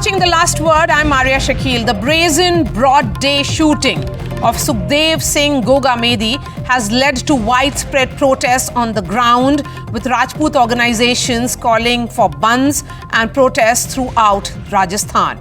watching The Last Word. I'm Marya, Shakil. The brazen broad day shooting of Sukhdev Singh Gogamedi has led to widespread protests on the ground, with Rajput organizations calling for bandhs and protests throughout Rajasthan.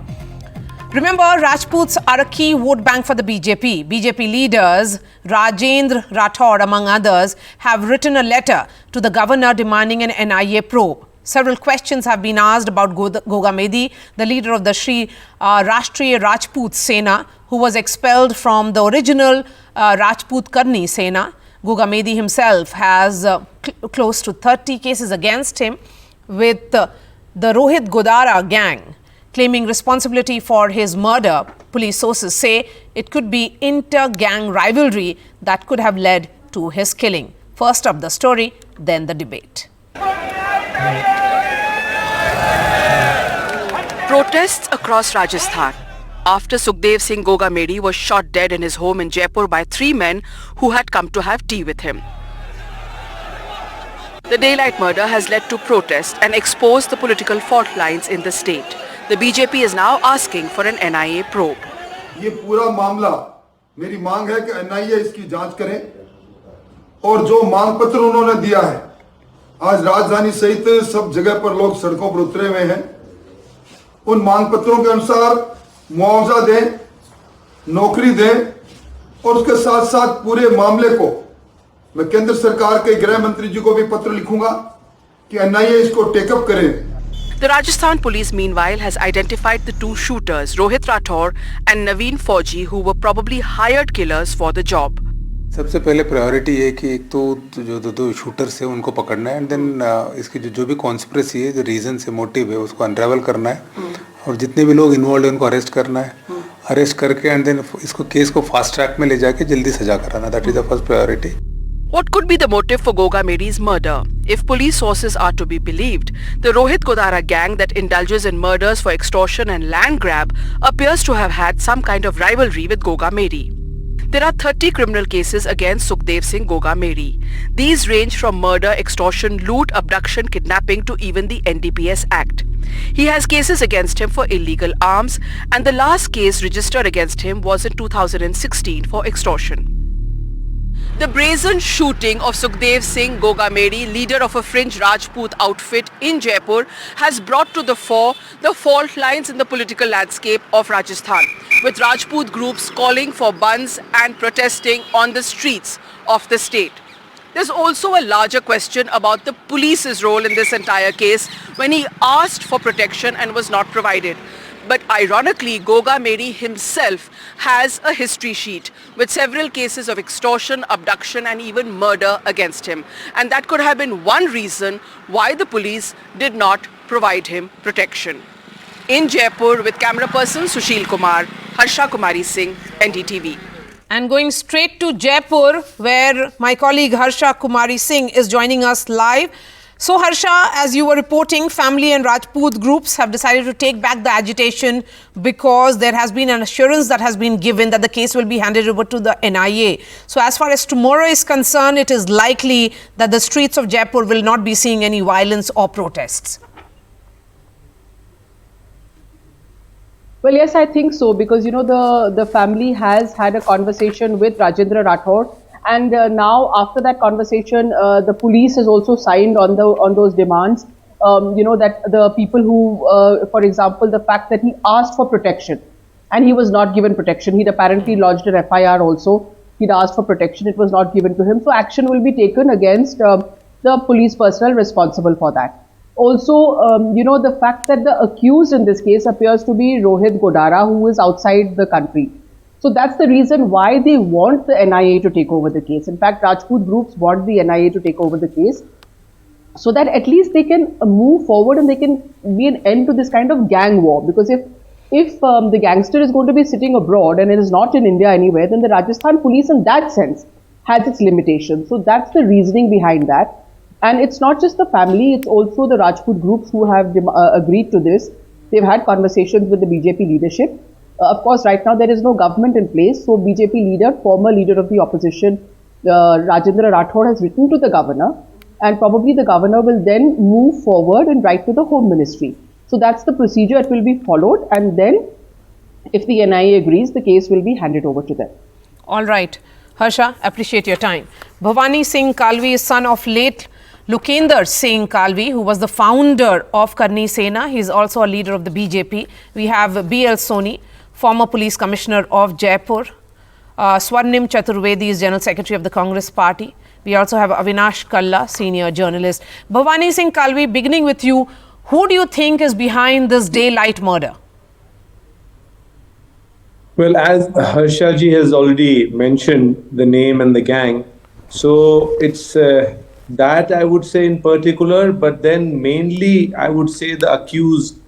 Remember, Rajputs are a key vote bank for the BJP. BJP leaders Rajendra Rathore, among others, have written a letter to the governor demanding an NIA probe. Several questions have been asked about Gogamedi, the leader of the Shri Rastriya Rajput Sena, who was expelled from the original Rajput Karni Sena. Gogamedi himself has close to 30 cases against him, with the Rohit Godara gang claiming responsibility for his murder. Police sources say it could be inter-gang rivalry that could have led to his killing. First up the story, then the debate. Protests across Rajasthan after Sukhdev Singh Gogamedi was shot dead in his home in Jaipur by three men who had come to have tea with him. The daylight murder has led to protests and exposed the political fault lines in the state. The BJP is now asking for an NIA probe. ये पूरा मामला मेरी मांग है कि NIA इसकी जांच करे और जो मांग पत्र उन्होंने दिया है, आज राजधानी सहित सब जगह पर लोग सड़कों पर उतरे हुए हैं, उन मांग पत्रों के अनुसार मुआवजा दें, नौकरी दें और उसके साथ साथ पूरे मामले को मैं केंद्र सरकार के गृह मंत्री जी को भी पत्र लिखूंगा कि NIA इसको टेकअप करे. The Rajasthan police meanwhile has identified the two shooters, Rohit Rathore and Naveen Fauji, who were probably hired killers for the job. सबसे पहले प्रायोरिटी है कि एक तो जो दो शूटर्स है उनको पकड़ना है, एंड देन इसकी जो भी कॉन्स्पिरेसी है, जो रीजन से मोटिव है, उसको अनरावल करना है और जितने भी लोग इन्वॉल्व हैं उनको अरेस्ट करना है, अरेस्ट करके एंड देन इसको केस को फास्ट ट्रैक में ले जाके जल्दी सजा कराना. That is the first priority. What could be the motive for Gogamedi's murder? If police sources are to be believed, the Rohit Godara gang that indulges in murders for extortion and land grab appears to have had some kind of rivalry with Gogamedi. There are 30 criminal cases against Sukhdev Singh Gogamedi. These range from murder, extortion, loot, abduction, kidnapping to even the NDPS Act. He has cases against him for illegal arms, and the last case registered against him was in 2016 for extortion. The brazen shooting of Sukhdev Singh Gogamedi, leader of a fringe Rajput outfit in Jaipur, has brought to the fore the fault lines in the political landscape of Rajasthan, with Rajput groups calling for bandhs and protesting on the streets of the state. There's also a larger question about the police's role in this entire case when he asked for protection and was not provided. But ironically, Gogamedi himself has a history sheet with several cases of extortion, abduction and even murder against him. And that could have been one reason why the police did not provide him protection. In Jaipur, with camera person Sushil Kumar, Harsha Kumari Singh, NDTV. And going straight to Jaipur, where my colleague Harsha Kumari Singh is joining us live. So Harsha, as you were reporting, family and Rajput groups have decided to take back the agitation because there has been an assurance that has been given that the case will be handed over to the NIA. So as far as tomorrow is concerned, it is likely that the streets of Jaipur will not be seeing any violence or protests. Well, yes, I think so, because, you know, the family has had a conversation with Rajendra Rathore. And now, after that conversation, the police has also signed on those demands. You know, that the people who, for example, the fact that he asked for protection and he was not given protection. He'd apparently lodged an FIR also. He'd asked for protection. It was not given to him. So action will be taken against the police personnel responsible for that. Also, you know, the fact that the accused in this case appears to be Rohit Godara, who is outside the country. So that's the reason why they want the NIA to take over the case. In fact, Rajput groups want the NIA to take over the case so that at least they can move forward and they can be an end to this kind of gang war. Because if the gangster is going to be sitting abroad and it is not in India anywhere, then the Rajasthan police in that sense has its limitations. So that's the reasoning behind that. And it's not just the family, it's also the Rajput groups who have agreed to this. They've had conversations with the BJP leadership. Of course, right now there is no government in place. So BJP leader, former leader of the opposition, Rajendra Rathore, has written to the governor, and probably the governor will then move forward and write to the Home Ministry. So that's the procedure that will be followed, and then if the NIA agrees, the case will be handed over to them. All right. Harsha, appreciate your time. Bhavani Singh Kalvi is son of late Lukender Singh Kalvi, who was the founder of Karni Sena. He is also a leader of the BJP. We have B.L. Soni, former police commissioner of Jaipur. Swarnim Chaturvedi is General Secretary of the Congress Party. We also have Avinash Kalla, senior journalist. Bhavani Singh Kalvi, beginning with you, who do you think is behind this daylight murder? Well, as Harsha ji has already mentioned the name and the gang, so it's that I would say in particular, but then mainly I would say the accused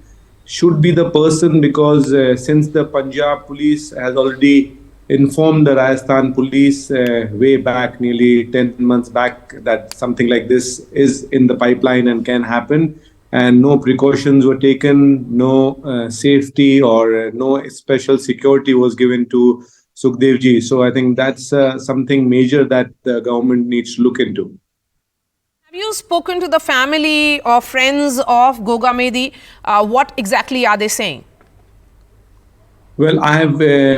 should be the person, because since the Punjab police has already informed the Rajasthan police way back, nearly 10 months back, that something like this is in the pipeline and can happen, and no precautions were taken, no safety or no special security was given to Sukhdev ji. So I think that's something major that the government needs to look into. Have you spoken to the family or friends of Gogamedi? What exactly are they saying? Well, I have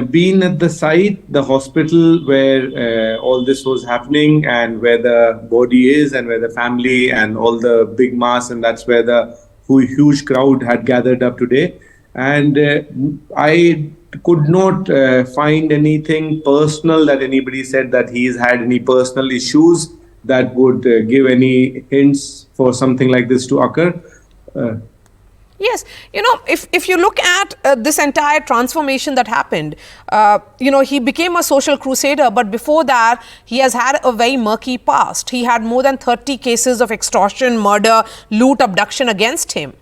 been at the site, the hospital where all this was happening, and where the body is, and where the family and all the big mass, and that's where the huge crowd had gathered up today. And I could not find anything personal that anybody said that he's had any personal issues that would give any hints for something like this to occur. Yes, you know, if you look at this entire transformation that happened, you know, he became a social crusader, but before that, he has had a very murky past. He had more than 30 cases of extortion, murder, loot, abduction against him.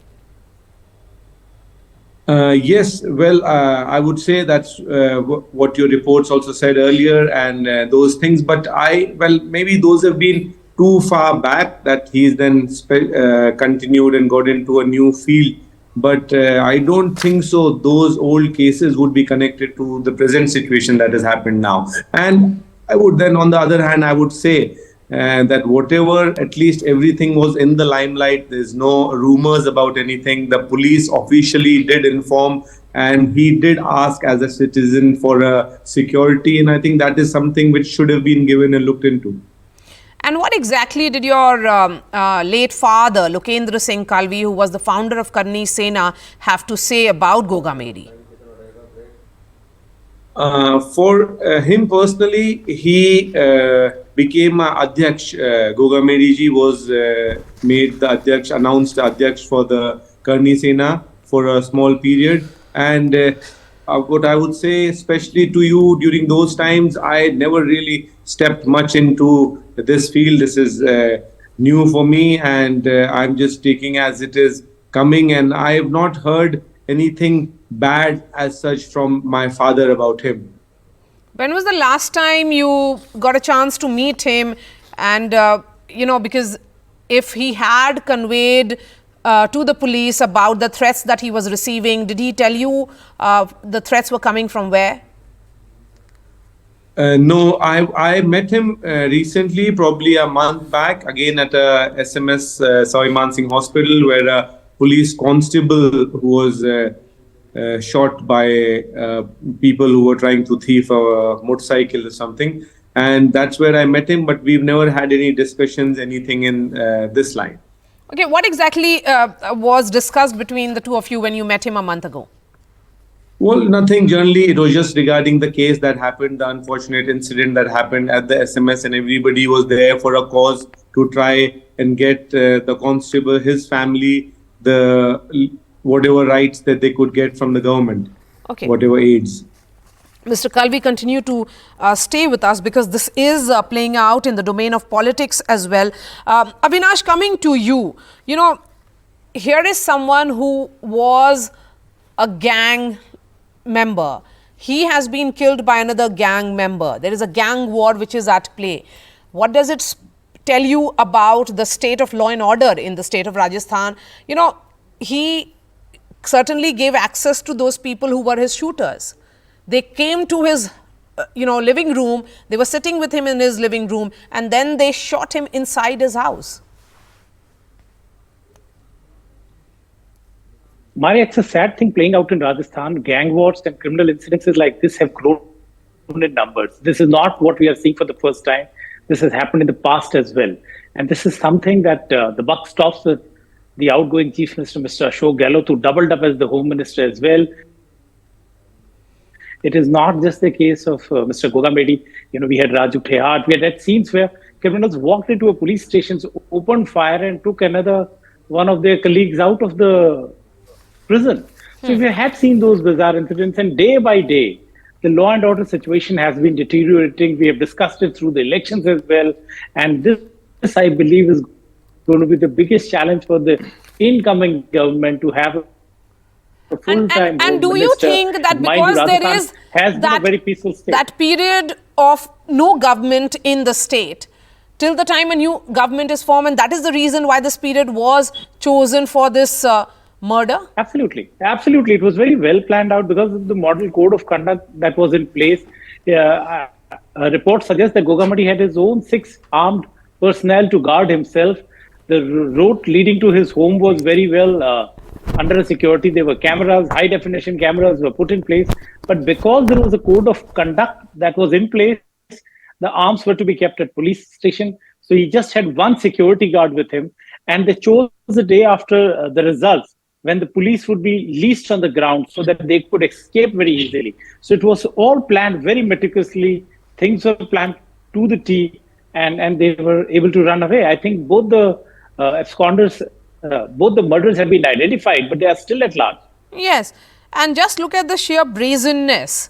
Yes, well, I would say that's what your reports also said earlier, and those things. But maybe those have been too far back, that he's then continued and got into a new field. But I don't think so. Those old cases would be connected to the present situation that has happened now. And I would then, on the other hand, I would say that whatever, at least everything was in the limelight. There's no rumors about anything. The police officially did inform, and he did ask as a citizen for security. And I think that is something which should have been given and looked into. And what exactly did your late father, Lukender Singh Kalvi, who was the founder of Karni Sena, have to say about Gogamedi? For him personally, he became Adhyaksh. Gogamedi ji was made the Adhyaksh, announced the Adhyaksh for the Karni Sena for a small period. And what I would say, especially to you during those times, I never really stepped much into this field. This is new for me, and I'm just taking as it is coming, and I have not heard anything bad as such from my father about him. When was the last time you got a chance to meet him? And, you know, because if he had conveyed to the police about the threats that he was receiving, did he tell you the threats were coming from where? No, I met him recently, probably a month back, again at a SMS Saviman Singh Hospital, where a police constable who was shot by people who were trying to thief a motorcycle or something. And that's where I met him, but we've never had any discussions, anything in this line. Okay, what exactly was discussed between the two of you when you met him a month ago? Well, nothing. Generally, it was just regarding the case that happened, the unfortunate incident that happened at the SMS, and everybody was there for a cause to try and get the constable, his family, the whatever rights that they could get from the government, okay, whatever aids. Mr. Kalvi, continue to stay with us, because this is playing out in the domain of politics as well. Avinash, coming to you, you know, here is someone who was a gang member. He has been killed by another gang member. There is a gang war which is at play. What does it tell you about the state of law and order in the state of Rajasthan? You know, he certainly gave access to those people who were his shooters. They came to his, living room. They were sitting with him in his living room, and then they shot him inside his house. Marya, it's a sad thing playing out in Rajasthan. Gang wars and criminal incidences like this have grown in numbers. This is not what we are seeing for the first time. This has happened in the past as well. And this is something that the buck stops with the outgoing Chief Minister, Mr. Ashok Gehlot, who doubled up as the Home Minister as well. It is not just the case of Mr. Gogamedi. We had Raju Tehad. We had scenes where criminals walked into a police station, opened fire, and took another one of their colleagues out of the prison. So we had seen those bizarre incidents, and day by day, the law and order situation has been deteriorating. We have discussed it through the elections as well. And this I believe, is going to be the biggest challenge for the incoming government to have a full-time and do you think that because there is a very peaceful state, that period of no government in the state till the time a new government is formed, and that is the reason why this period was chosen for this murder? Absolutely. It was very well planned out because of the model code of conduct that was in place. Reports suggest that Gogamedi had his own 6 armed personnel to guard himself. The route leading to his home was very well under security. There were cameras, high definition cameras were put in place. But because there was a code of conduct that was in place, the arms were to be kept at police station. So he just had one security guard with him. And they chose the day after the results, when the police would be least on the ground so that they could escape very easily. So it was all planned very meticulously. Things were planned to the T, and they were able to run away. I think both the absconders, both the murderers have been identified, but they are still at large. Yes, and just look at the sheer brazenness.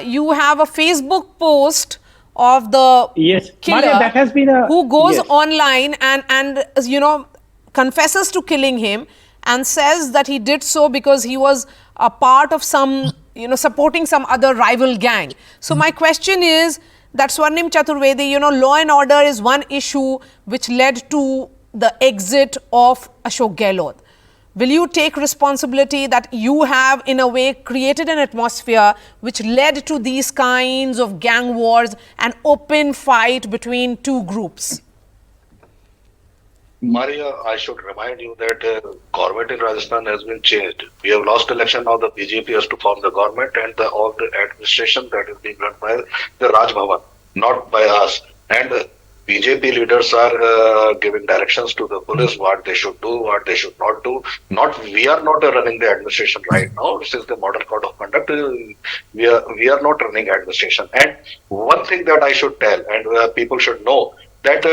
You have a Facebook post of the killer, Marya, that has been who goes online and confesses to killing him and says that he did so because he was a part of some, supporting some other rival gang. So my question is that Swarnim Chaturvedi, law and order is one issue which led to the exit of Ashok Gehlot. Will you take responsibility that you have, in a way, created an atmosphere which led to these kinds of gang wars and open fight between two groups? Marya, I should remind you that government in Rajasthan has been changed. We have lost election, now the BJP has to form the government, and all the administration that is being run by the Raj Bhavan, not by us. And BJP leaders are giving directions to the police what they should do, what they should not do. We are not running the administration right now. This is the model code of conduct. We are not running administration. And one thing that I should tell, and people should know, that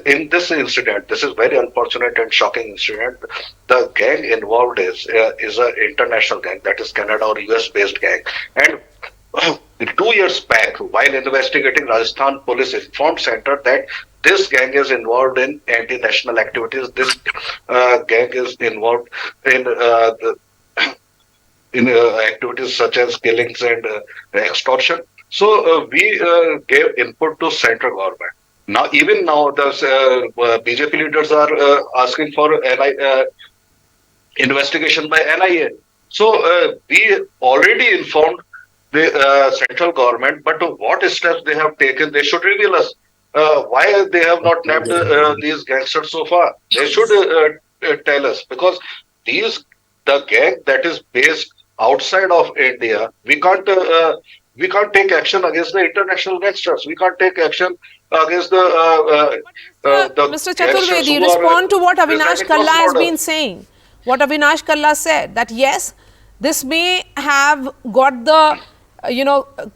in this incident, this is very unfortunate and shocking incident. The gang involved is an international gang, that is Canada or US based gang. And 2 years back, while investigating, Rajasthan police informed center that this gang is involved in anti-national activities. This gang is involved in activities such as killings and extortion. So we gave input to central government. Even now, the BJP leaders are asking for investigation by NIA. So we already informed the central government, but what steps they have taken, they should reveal us. Why they have not nabbed these gangsters so far? They should tell us, because the gang that is based outside of India, we can't take action against the international gangsters. We can't take action against the Mr. Chaturvedi, respond to what Avinash Kalla has been saying. What Avinash Kalla said, that yes, this may have got the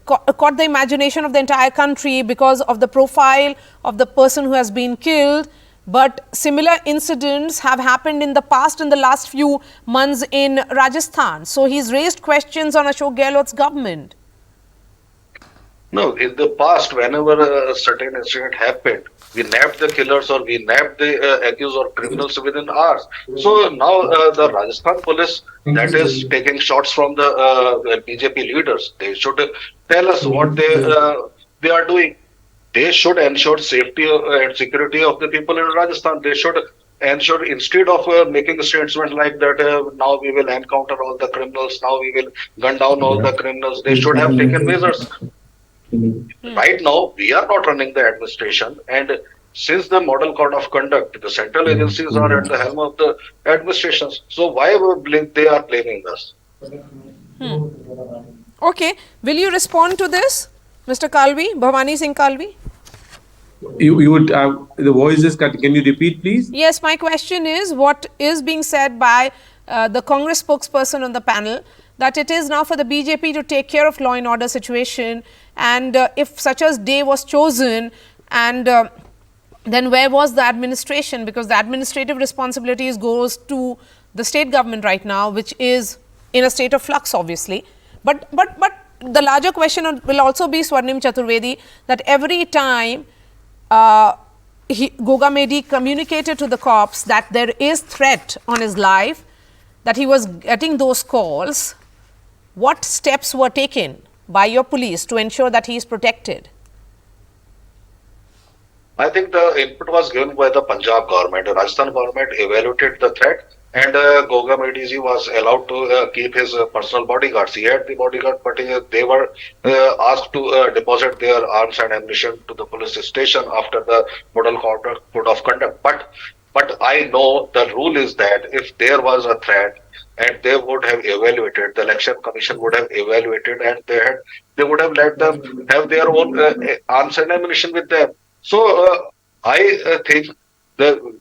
caught the imagination of the entire country because of the profile of the person who has been killed, but similar incidents have happened in the past, in the last few months in Rajasthan. So he's raised questions on Ashok Gehlot's government. No, in the past, whenever a certain incident happened, we nabbed the killers or we nabbed the accused or criminals within hours. So now the Rajasthan police that is taking shots from the BJP leaders, they should tell us what they are doing. They should ensure safety and security of the people in Rajasthan. They should ensure, instead of making a statement like that, now we will encounter all the criminals, now we will gun down all the criminals, they should have taken measures. Right now, we are not running the administration, and since the model code of conduct, the central agencies are at the helm of the administrations. So why they are blaming us? Okay, will you respond to this, Mr. Kalvi, Bhavani Singh Kalvi? You would the voice is cut. Can you repeat, please? Yes, my question is what is being said by the Congress spokesperson on the panel, that it is now for the BJP to take care of law and order situation, and if such a day was chosen, and then where was the administration, because the administrative responsibilities goes to the state government right now, which is in a state of flux obviously. But the larger question will also be, Swarnim Chaturvedi, that every time Gogamedi communicated to the cops that there is threat on his life, that he was getting those calls, what steps were taken by your police to ensure that he is protected? I think the input was given by the Punjab government. The Rajasthan government evaluated the threat, and Gogamedi ji was allowed to keep his personal bodyguards. He had the bodyguard, but they were asked to deposit their arms and ammunition to the police station after the model code of conduct. But I know the rule is that if there was a threat, and they would have evaluated, the election commission would have evaluated, and they would have let them have their own arms and ammunition with them. So I think the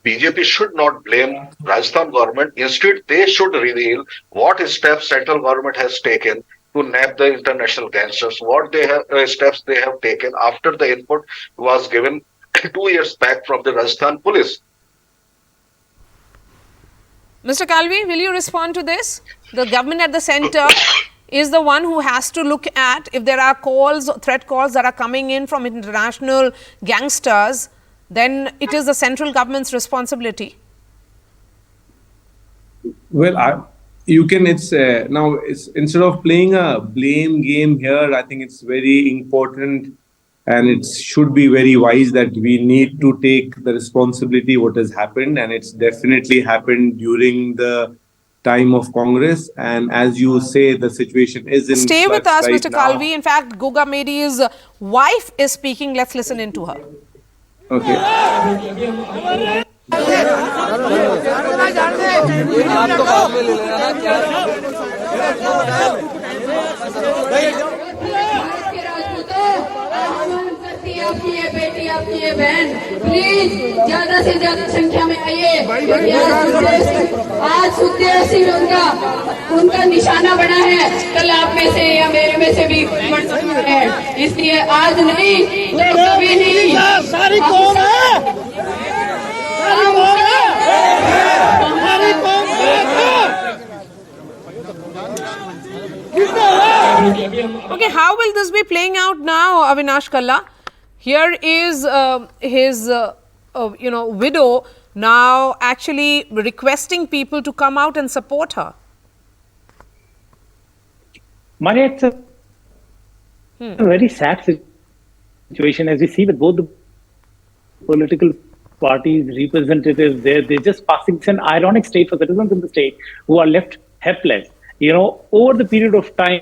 BJP should not blame Rajasthan government. Instead, they should reveal what steps central government has taken to nab the international gangsters, what steps they have taken after the input was given 2 years back from the Rajasthan police. Mr. Kalvi, will you respond to this? The government at the center is the one who has to look at if there are calls, threat calls that are coming in from international gangsters, then it is the central government's responsibility. Well, you can, now instead of playing a blame game here, I think it's very important and it should be very wise that we need to take the responsibility what has happened, and it's definitely happened during the time of Congress, and as you say, the situation is in Stay with us, right Mr. now. Kalvi. In fact, Gogamedi's wife is speaking. Let's listen in to her. Okay. आपकी ये बेटी, आपकी ये बहन, please ज्यादा से ज्यादा संख्या में आइए। आज सुखदेव सिंह उनका निशाना बना है, कल आप में से या मेरे में से भी बन सकता है, इसलिए आज नहीं तो कभी नहीं। सारी कौन है? सारी कौन है? हमारी कौन है? Okay, how will this be playing out now, Avinash Kalla? Here is his, widow now actually requesting people to come out and support her. Marya, it's a very sad situation, as we see with both the political parties, representatives there. They're just passing. It's an ironic state for citizens in the state who are left helpless. Over the period of time,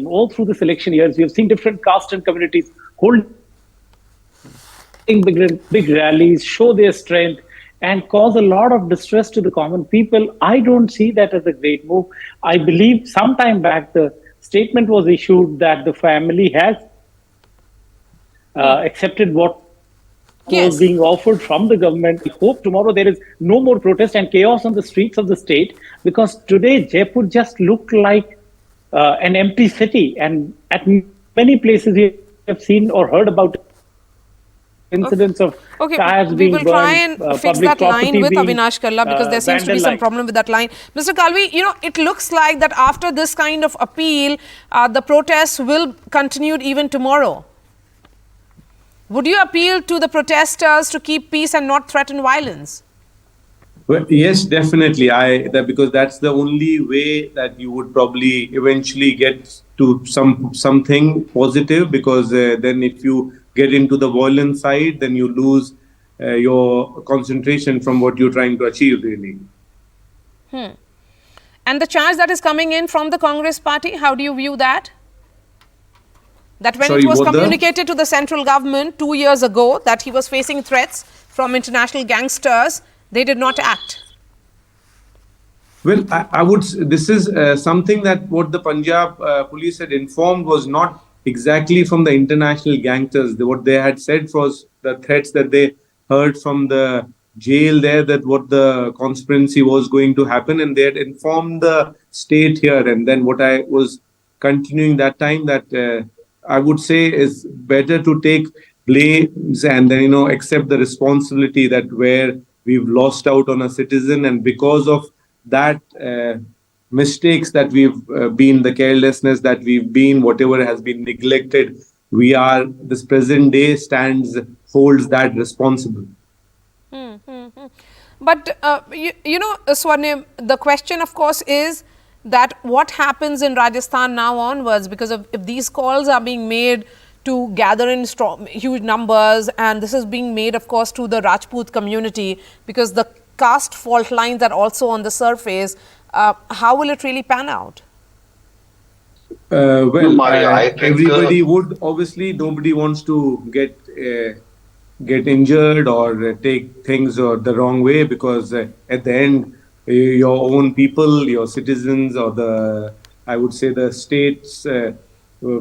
all through the election years, we have seen different castes and communities holding big rallies, show their strength, and cause a lot of distress to the common people. I don't see that as a great move. I believe sometime back the statement was issued that the family has accepted what was being offered from the government. I hope tomorrow there is no more protest and chaos on the streets of the state, because today Jaipur just looked like an empty city, and at many places we have seen or heard about incidents of tires being burned. We will try and fix that line with Avinash Kalla, because there seems to be some problem with that line. Mr. Kalvi, it looks like that after this kind of appeal, the protests will continue even tomorrow. Would you appeal to the protesters to keep peace and not threaten violence? Well, yes, definitely. Because that's the only way that you would probably eventually get to something positive. Because then, if you get into the violent side, then you lose your concentration from what you're trying to achieve, really. And the charge that is coming in from the Congress party, how do you view that? That when Sorry, it was what the- communicated to the central government 2 years ago that he was facing threats from international gangsters, they did not act. Well, I would. This is something that what the Punjab police had informed was not exactly from the international gangsters. What they had said was the threats that they heard from the jail there, that what the conspiracy was going to happen, and they had informed the state here. And then what I was continuing that time, that I would say is better to take blames and then accept the responsibility that where we've lost out on a citizen, and because of that mistakes that we've been, the carelessness that we've been, whatever has been neglected, we are, this present day holds that responsible. But, Swarnim, the question, of course, is that what happens in Rajasthan now onwards, because if these calls are being made to gather in huge numbers, and this is being made, of course, to the Rajput community, because the caste fault lines are also on the surface, how will it really pan out? Marya, I think, everybody would, obviously, nobody wants to get injured or take things the wrong way, because at the end, your own people, your citizens, or I would say the state's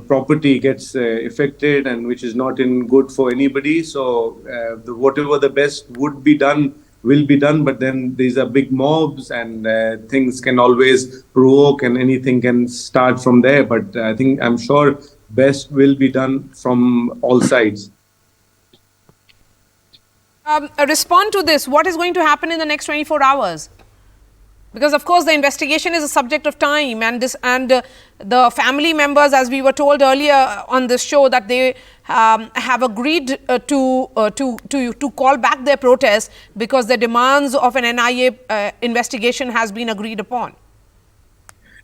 property gets affected, and which is not in good for anybody. So whatever the best would be done will be done, but then these are big mobs, and things can always provoke, and anything can start from there. But I'm sure best will be done from all sides. Respond to this. What is going to happen in the next 24 hours? Because, of course, the investigation is a subject of time, and the family members, as we were told earlier on this show, that they have agreed to call back their protest because the demands of an NIA investigation has been agreed upon.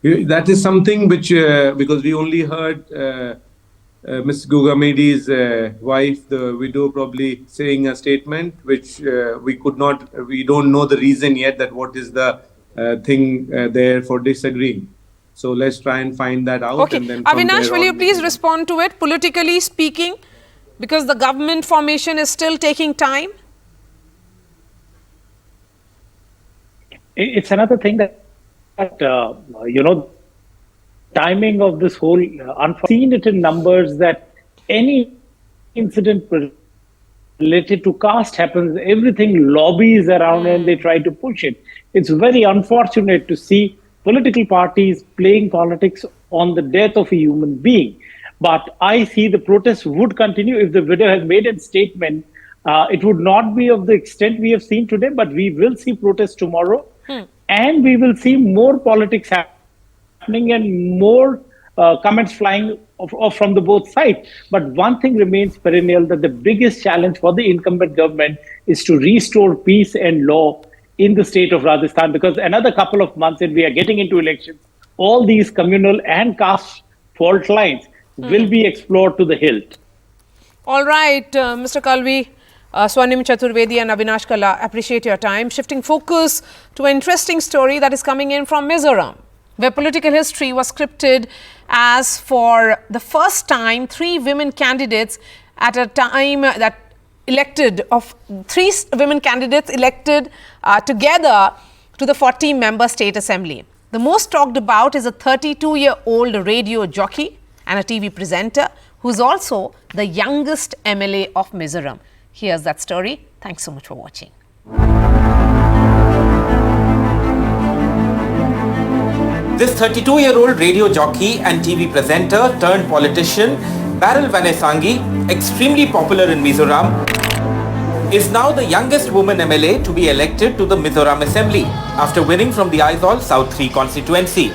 That is something which, because we only heard Ms. Gogamedi's wife, the widow, probably saying a statement which we don't know the reason yet, that what is the thing there for disagreeing. So let's try and find that out. Okay, and then Avinash, will you please respond to it, politically speaking, because the government formation is still taking time? It's another thing that timing of this whole, seen it in numbers, that any incident related to caste happens, everything lobbies around and they try to push it. It's very unfortunate to see political parties playing politics on the death of a human being. But I see the protests would continue. If the widow has made a statement, it would not be of the extent we have seen today, but we will see protests tomorrow. And we will see more politics happening and more comments flying from the both sides. But one thing remains perennial, that the biggest challenge for the incumbent government is to restore peace and law in the state of Rajasthan, because another couple of months and we are getting into elections, all these communal and caste fault lines will be explored to the hilt. All right, Mr. Kalvi, Swarnim Chaturvedi and Avinash Kala, appreciate your time. Shifting focus to an interesting story that is coming in from Mizoram, where political history was scripted as, for the first time, 3 women candidates at a time that elected, of 3 women candidates elected together to the 40-member state assembly. The most talked about is a 32-year-old radio jockey and a TV presenter who is also the youngest MLA of Mizoram. Here's that story. Thanks so much for watching. This 32-year-old radio jockey and TV presenter turned politician, Beryl Vanesangi, extremely popular in Mizoram, is now the youngest woman MLA to be elected to the Mizoram Assembly after winning from the Aizawl South 3 constituency.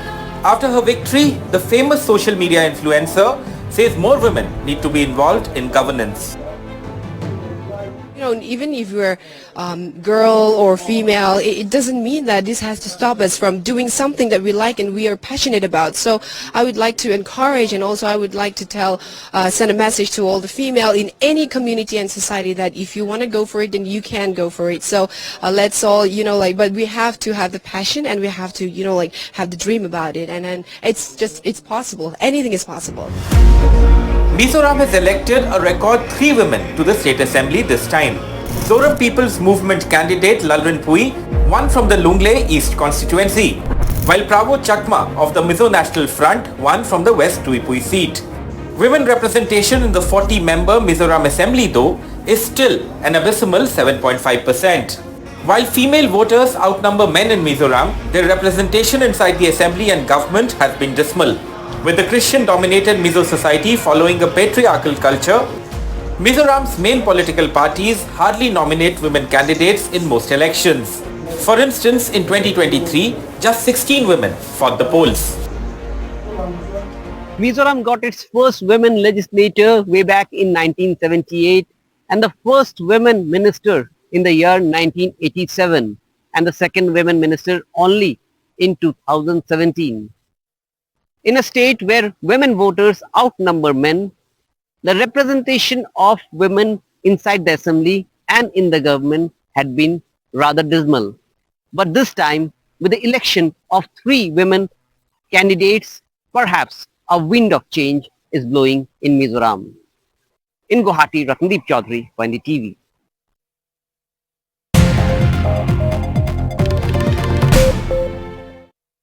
After her victory, the famous social media influencer says more women need to be involved in governance. Even if you're girl or female, it doesn't mean that this has to stop us from doing something that we like and we are passionate about. So I would like to encourage, and also I would like to send a message to all the female in any community and society that if you want to go for it, then you can go for it. So let's all, but we have to have the passion and we have to, have the dream about it. And then it's possible. Anything is possible. Mizoram has elected a record 3 women to the State Assembly this time. Mizoram People's Movement candidate Lalrin Pui won from the Lungle East constituency, while Pravo Chakma of the Mizo National Front won from the West Tuipui seat. Women representation in the 40-member Mizoram Assembly, though, is still an abysmal 7.5%. While female voters outnumber men in Mizoram, their representation inside the assembly and government has been dismal. With the Christian-dominated Mizo society following a patriarchal culture, Mizoram's main political parties hardly nominate women candidates in most elections. For instance, in 2023, just 16 women fought the polls. Mizoram got its first women legislator way back in 1978 and the first women minister in the year 1987 and the second women minister only in 2017. In a state where women voters outnumber men, the representation of women inside the assembly and in the government had been rather dismal. But this time, with the election of 3 women candidates, perhaps a wind of change is blowing in Mizoram. In Guwahati, Ratnadeep Chaudhary for NDTV.